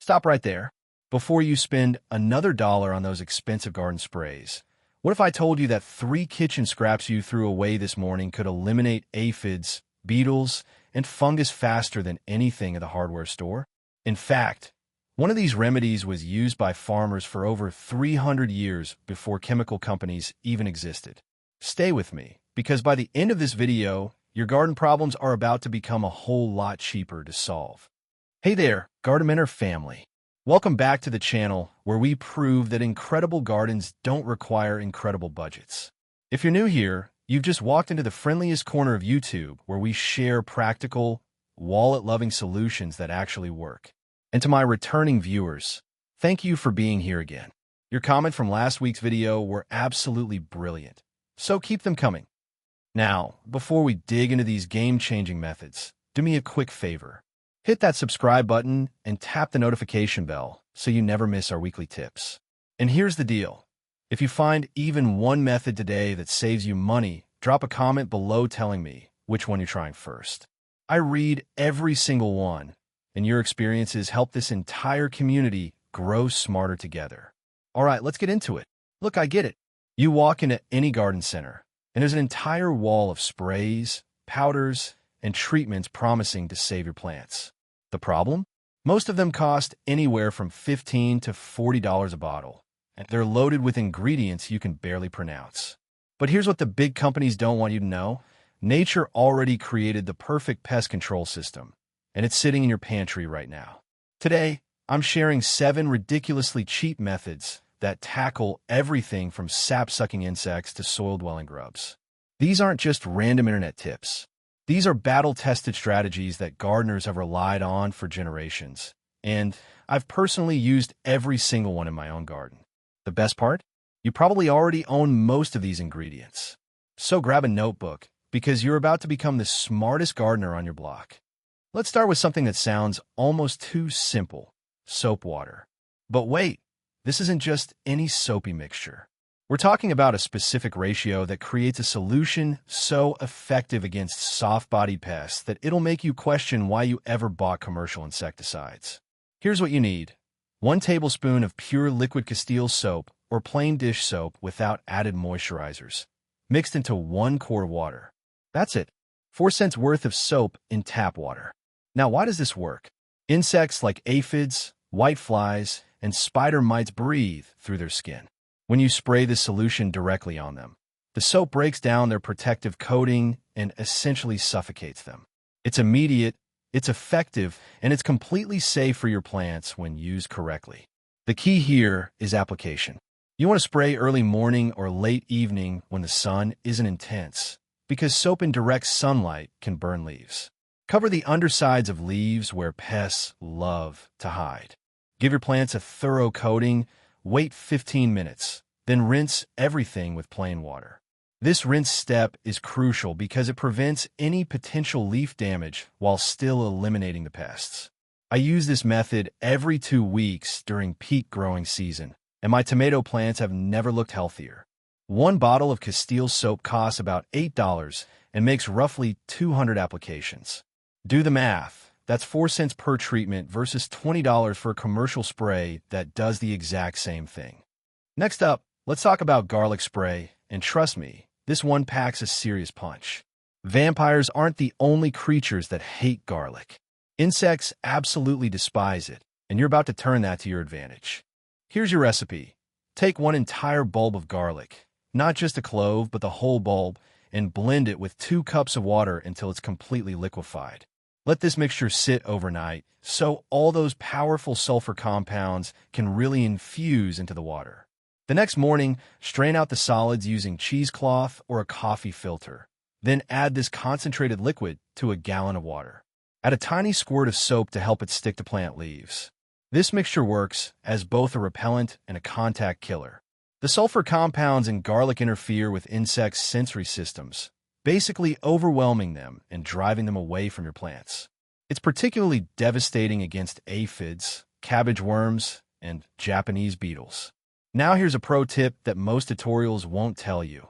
Stop right there. Before you spend another dollar on those expensive garden sprays, what if I told you that 3 kitchen scraps you threw away this morning could eliminate aphids, beetles, and fungus faster than anything at the hardware store? In fact, one of these remedies was used by farmers for over 300 years before chemical companies even existed. Stay with me, because by the end of this video, your garden problems are about to become a whole lot cheaper to solve. Hey there, Gardener family. Welcome back to the channel where we prove that incredible gardens don't require incredible budgets. If you're new here, you've just walked into the friendliest corner of YouTube where we share practical, wallet-loving solutions that actually work. And to my returning viewers, thank you for being here again. Your comment from last week's video were absolutely brilliant, so keep them coming. Now, before we dig into these game-changing methods, do me a quick favor. Hit that subscribe button and tap the notification bell so you never miss our weekly tips. And here's the deal. If you find even one method today that saves you money, drop a comment below telling me which one you're trying first. I read every single one, and your experiences help this entire community grow smarter together. All right, let's get into it. Look, I get it. You walk into any garden center, and there's an entire wall of sprays, powders, and treatments promising to save your plants. The problem? Most of them cost anywhere from $15 to $40 a bottle, and they're loaded with ingredients you can barely pronounce. But here's what the big companies don't want you to know. Nature already created the perfect pest control system, and it's sitting in your pantry right now. Today, I'm sharing 7 ridiculously cheap methods that tackle everything from sap-sucking insects to soil-dwelling grubs. These aren't just random internet tips. These are battle-tested strategies that gardeners have relied on for generations, and I've personally used every single one in my own garden. The best part? You probably already own most of these ingredients. So grab a notebook, because you're about to become the smartest gardener on your block. Let's start with something that sounds almost too simple: soap water. But wait, this isn't just any soapy mixture. We're talking about a specific ratio that creates a solution so effective against soft-bodied pests that it'll make you question why you ever bought commercial insecticides. Here's what you need. 1 tablespoon of pure liquid Castile soap or plain dish soap without added moisturizers, mixed into 1 quart of water. That's it. 4 cents worth of soap in tap water. Now, why does this work? Insects like aphids, whiteflies, and spider mites breathe through their skin. When you spray this solution directly on them, the soap breaks down their protective coating and essentially suffocates them. It's immediate, it's effective, and it's completely safe for your plants when used correctly. The key here is application. You want to spray early morning or late evening when the sun isn't intense, because soap in direct sunlight can burn leaves. Cover the undersides of leaves where pests love to hide. Give your plants a thorough coating. Wait 15 minutes, then rinse everything with plain water. This rinse step is crucial because it prevents any potential leaf damage while still eliminating the pests. I use this method every 2 weeks during peak growing season, and my tomato plants have never looked healthier. 1 bottle of Castile soap costs about $8 and makes roughly 200 applications. Do the math. That's 4 cents per treatment versus $20 for a commercial spray that does the exact same thing. Next up, let's talk about garlic spray, and trust me, this one packs a serious punch. Vampires aren't the only creatures that hate garlic. Insects absolutely despise it, and you're about to turn that to your advantage. Here's your recipe. Take 1 entire bulb of garlic, not just a clove, but the whole bulb, and blend it with 2 cups of water until it's completely liquefied. Let this mixture sit overnight so all those powerful sulfur compounds can really infuse into the water. The next morning, strain out the solids using cheesecloth or a coffee filter. Then add this concentrated liquid to a gallon of water. Add a tiny squirt of soap to help it stick to plant leaves. This mixture works as both a repellent and a contact killer. The sulfur compounds in garlic interfere with insects' sensory systems, basically overwhelming them and driving them away from your plants. It's particularly devastating against aphids, cabbage worms, and Japanese beetles. Now here's a pro tip that most tutorials won't tell you.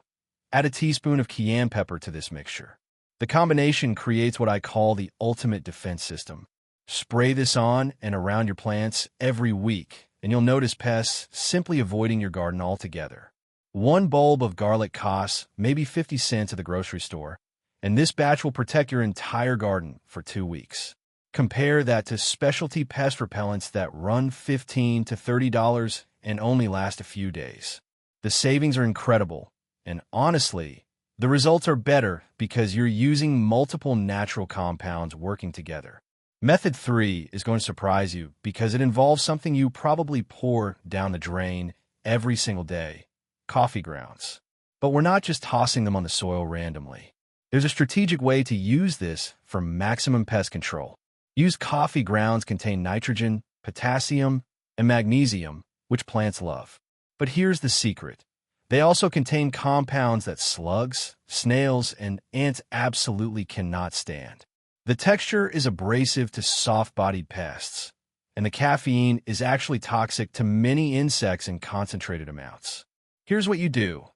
Add a teaspoon of cayenne pepper to this mixture. The combination creates what I call the ultimate defense system. Spray this on and around your plants every week, and you'll notice pests simply avoiding your garden altogether. One bulb of garlic costs maybe 50 cents at the grocery store, and this batch will protect your entire garden for 2 weeks. Compare that to specialty pest repellents that run $15 to $30 and only last a few days. The savings are incredible, and honestly, the results are better because you're using multiple natural compounds working together. Method 3 is going to surprise you because it involves something you probably pour down the drain every single day: coffee grounds. But we're not just tossing them on the soil randomly. There's a strategic way to use this for maximum pest control. Used coffee grounds contain nitrogen, potassium, and magnesium, which plants love. But here's the secret. They also contain compounds that slugs, snails, and ants absolutely cannot stand. The texture is abrasive to soft-bodied pests, and the caffeine is actually toxic to many insects in concentrated amounts. Here's what you do.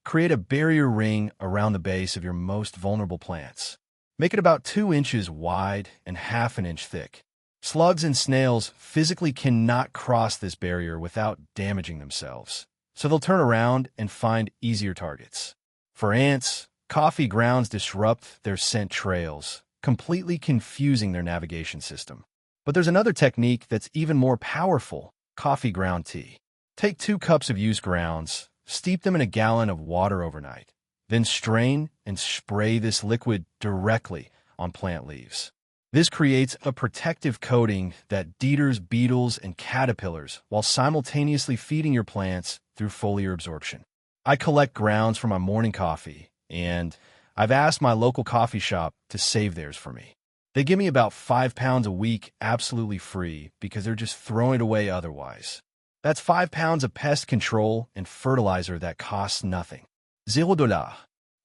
Create a barrier ring around the base of your most vulnerable plants. Make it about 2 inches wide and ½ an inch thick. Slugs and snails physically cannot cross this barrier without damaging themselves, so they'll turn around and find easier targets. For ants, coffee grounds disrupt their scent trails, completely confusing their navigation system. But there's another technique that's even more powerful: coffee ground tea. Take 2 cups of used grounds, steep them in a gallon of water overnight, then strain and spray this liquid directly on plant leaves. This creates a protective coating that deters beetles and caterpillars while simultaneously feeding your plants through foliar absorption. I collect grounds for my morning coffee, and I've asked my local coffee shop to save theirs for me. They give me about 5 pounds a week absolutely free because they're just throwing it away otherwise. That's 5 pounds of pest control and fertilizer that costs nothing. $0.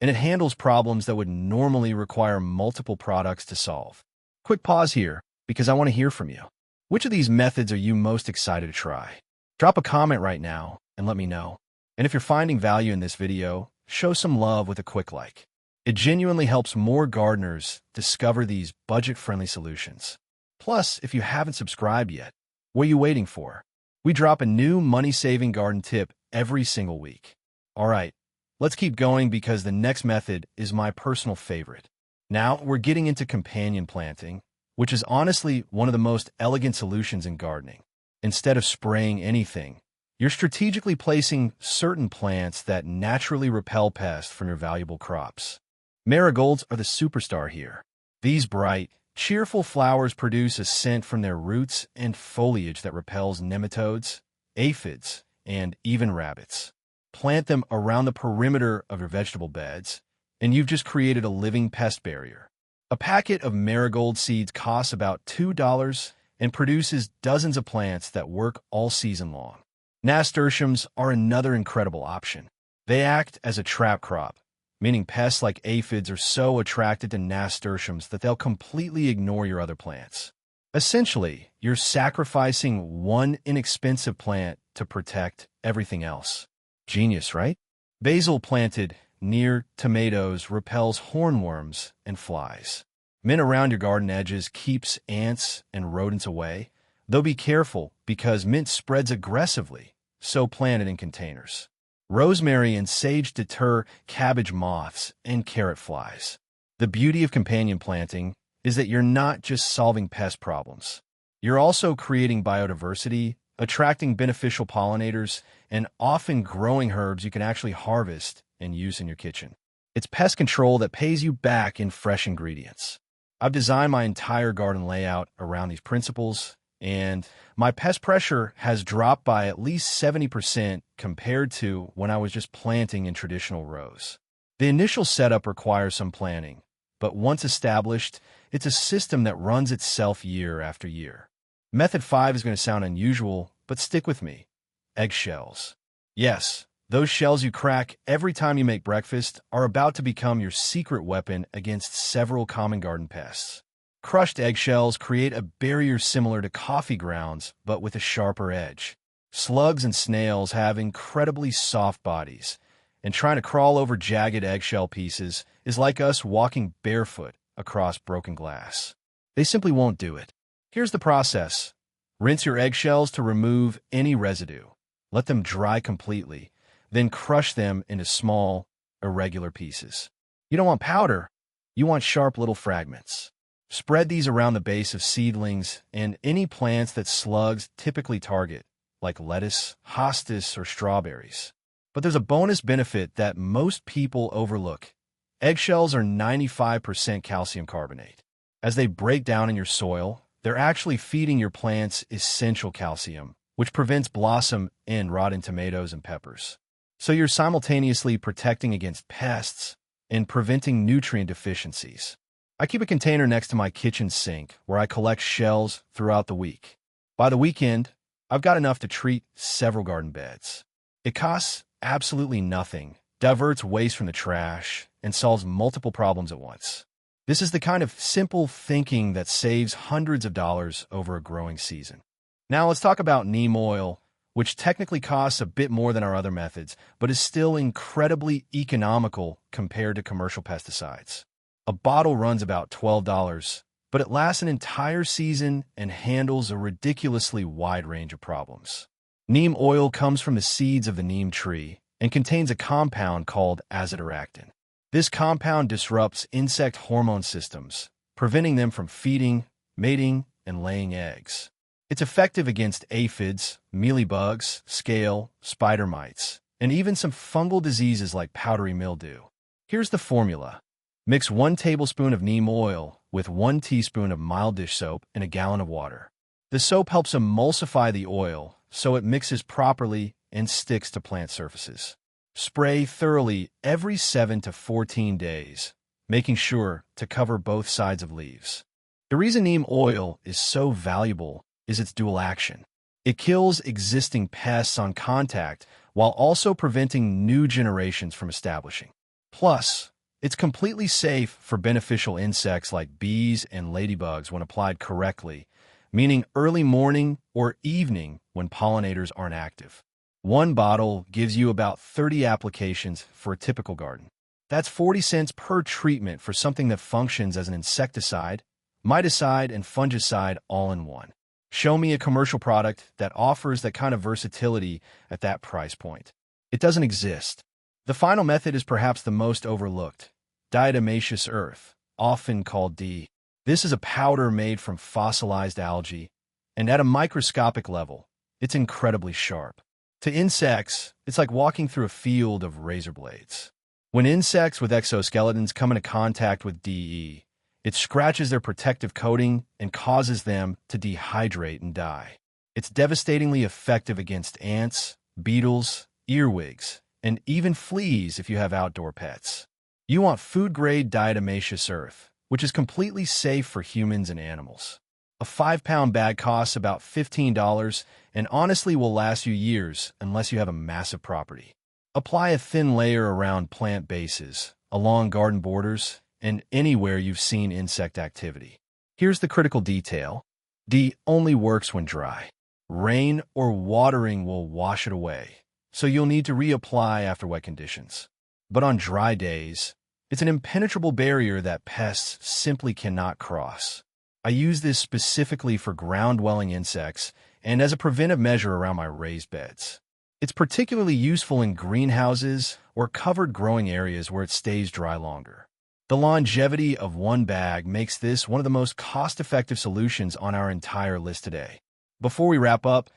And it handles problems that would normally require multiple products to solve. Quick pause here, because I want to hear from you. Which of these methods are you most excited to try? Drop a comment right now and let me know. And if you're finding value in this video, show some love with a quick like. It genuinely helps more gardeners discover these budget-friendly solutions. Plus, if you haven't subscribed yet, what are you waiting for? We drop a new money-saving garden tip every single week. All right, let's keep going because the next method is my personal favorite. Now, we're getting into companion planting, which is honestly one of the most elegant solutions in gardening. Instead of spraying anything, you're strategically placing certain plants that naturally repel pests from your valuable crops. Marigolds are the superstar here. These bright, cheerful flowers produce a scent from their roots and foliage that repels nematodes, aphids, and even rabbits. Plant them around the perimeter of your vegetable beds, and you've just created a living pest barrier. A packet of marigold seeds costs about $2 and produces dozens of plants that work all season long. Nasturtiums are another incredible option. They act as a trap crop, meaning pests like aphids are so attracted to nasturtiums that they'll completely ignore your other plants. Essentially, you're sacrificing one inexpensive plant to protect everything else. Genius, right? Basil planted near tomatoes repels hornworms and flies. Mint around your garden edges keeps ants and rodents away, though be careful because mint spreads aggressively, so plant it in containers. Rosemary and sage deter cabbage moths and carrot flies. The beauty of companion planting is that you're not just solving pest problems. You're also creating biodiversity, attracting beneficial pollinators, and often growing herbs you can actually harvest and use in your kitchen. It's pest control that pays you back in fresh ingredients. I've designed my entire garden layout around these principles, and my pest pressure has dropped by at least 70% compared to when I was just planting in traditional rows. The initial setup requires some planning, but once established, it's a system that runs itself year after year. Method 5 is going to sound unusual, but stick with me. Eggshells. Yes, those shells you crack every time you make breakfast are about to become your secret weapon against several common garden pests. Crushed eggshells create a barrier similar to coffee grounds, but with a sharper edge. Slugs and snails have incredibly soft bodies, and trying to crawl over jagged eggshell pieces is like us walking barefoot across broken glass. They simply won't do it. Here's the process. Rinse your eggshells to remove any residue. Let them dry completely, then crush them into small, irregular pieces. You don't want powder. You want sharp little fragments. Spread these around the base of seedlings and any plants that slugs typically target, like lettuce, hostas, or strawberries. But there's a bonus benefit that most people overlook. Eggshells are 95% calcium carbonate. As they break down in your soil, they're actually feeding your plants essential calcium, which prevents blossom and rot in tomatoes and peppers. So you're simultaneously protecting against pests and preventing nutrient deficiencies. I keep a container next to my kitchen sink where I collect shells throughout the week. By the weekend, I've got enough to treat several garden beds. It costs absolutely nothing, diverts waste from the trash, and solves multiple problems at once. This is the kind of simple thinking that saves hundreds of dollars over a growing season. Now let's talk about neem oil, which technically costs a bit more than our other methods, but is still incredibly economical compared to commercial pesticides. A bottle runs about $12, but it lasts an entire season and handles a ridiculously wide range of problems. Neem oil comes from the seeds of the neem tree and contains a compound called azadirachtin. This compound disrupts insect hormone systems, preventing them from feeding, mating, and laying eggs. It's effective against aphids, mealybugs, scale, spider mites, and even some fungal diseases like powdery mildew. Here's the formula. Mix 1 tablespoon of neem oil with 1 teaspoon of mild dish soap in a gallon of water. The soap helps emulsify the oil so it mixes properly and sticks to plant surfaces. Spray thoroughly every 7 to 14 days, making sure to cover both sides of leaves. The reason neem oil is so valuable is its dual action. It kills existing pests on contact while also preventing new generations from establishing. Plus, it's completely safe for beneficial insects like bees and ladybugs when applied correctly, meaning early morning or evening when pollinators aren't active. 1 bottle gives you about 30 applications for a typical garden. That's 40 cents per treatment for something that functions as an insecticide, miticide, and fungicide all in one. Show me a commercial product that offers that kind of versatility at that price point. It doesn't exist. The final method is perhaps the most overlooked, diatomaceous earth, often called D. This is a powder made from fossilized algae, and at a microscopic level, it's incredibly sharp. To insects, it's like walking through a field of razor blades. When insects with exoskeletons come into contact with DE, it scratches their protective coating and causes them to dehydrate and die. It's devastatingly effective against ants, beetles, earwigs, and even fleas if you have outdoor pets. You want food-grade diatomaceous earth, which is completely safe for humans and animals. A 5-pound bag costs about $15 and honestly will last you years unless you have a massive property. Apply a thin layer around plant bases, along garden borders, and anywhere you've seen insect activity. Here's the critical detail. D only works when dry. Rain or watering will wash it away, so you'll need to reapply after wet conditions. But on dry days, it's an impenetrable barrier that pests simply cannot cross. I use this specifically for ground-dwelling insects and as a preventive measure around my raised beds. It's particularly useful in greenhouses or covered growing areas where it stays dry longer. The longevity of 1 bag makes this one of the most cost-effective solutions on our entire list today. Before we wrap up,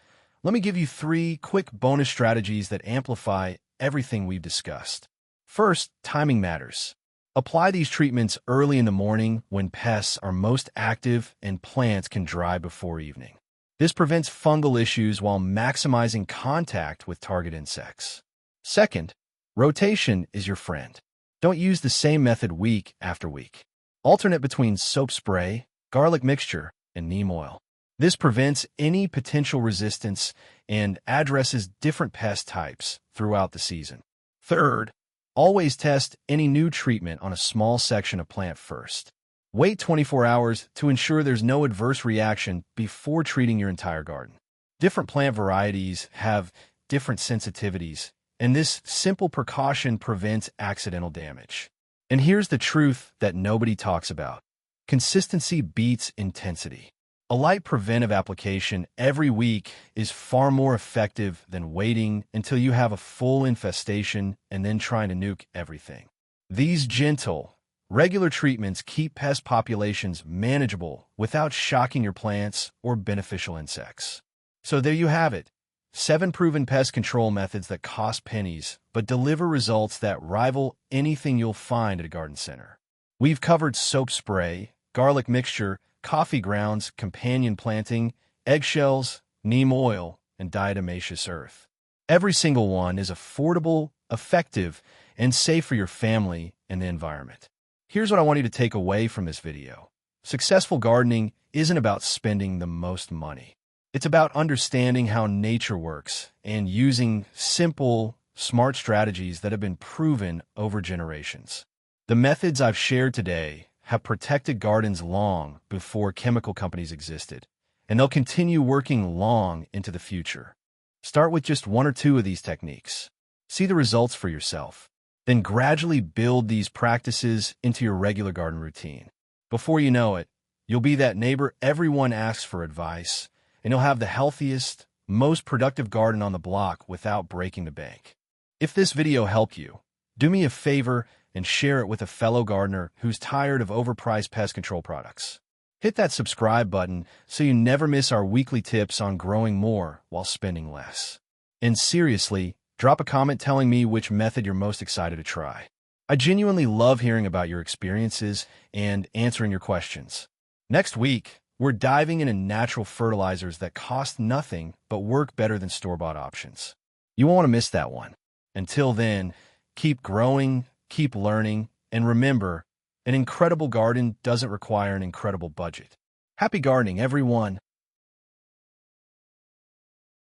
let me give you 3 quick bonus strategies that amplify everything we've discussed. First, timing matters. Apply these treatments early in the morning when pests are most active and plants can dry before evening. This prevents fungal issues while maximizing contact with target insects. Second, rotation is your friend. Don't use the same method week after week. Alternate between soap spray, garlic mixture, and neem oil. This prevents any potential resistance and addresses different pest types throughout the season. Third, always test any new treatment on a small section of plant first. Wait 24 hours to ensure there's no adverse reaction before treating your entire garden. Different plant varieties have different sensitivities, and this simple precaution prevents accidental damage. And here's the truth that nobody talks about. Consistency beats intensity. A light preventive application every week is far more effective than waiting until you have a full infestation and then trying to nuke everything. These gentle, regular treatments keep pest populations manageable without shocking your plants or beneficial insects. So there you have it. 7 proven pest control methods that cost pennies but deliver results that rival anything you'll find at a garden center. We've covered soap spray, garlic mixture, coffee grounds, companion planting, eggshells, neem oil, and diatomaceous earth. Every single one is affordable, effective, and safe for your family and the environment. Here's what I want you to take away from this video. Successful gardening isn't about spending the most money. It's about understanding how nature works and using simple, smart strategies that have been proven over generations. The methods I've shared today have protected gardens long before chemical companies existed, and they'll continue working long into the future. Start with just 1 or 2 of these techniques. See the results for yourself. Then gradually build these practices into your regular garden routine. Before you know it, you'll be that neighbor everyone asks for advice, and you'll have the healthiest, most productive garden on the block without breaking the bank. If this video helped you, do me a favor and share it with a fellow gardener who's tired of overpriced pest control products. Hit that subscribe button so you never miss our weekly tips on growing more while spending less. And seriously, drop a comment telling me which method you're most excited to try. I genuinely love hearing about your experiences and answering your questions. Next week, we're diving into natural fertilizers that cost nothing but work better than store-bought options. You won't want to miss that one. Until then, keep growing, keep learning, and remember, an incredible garden doesn't require an incredible budget. Happy gardening, everyone!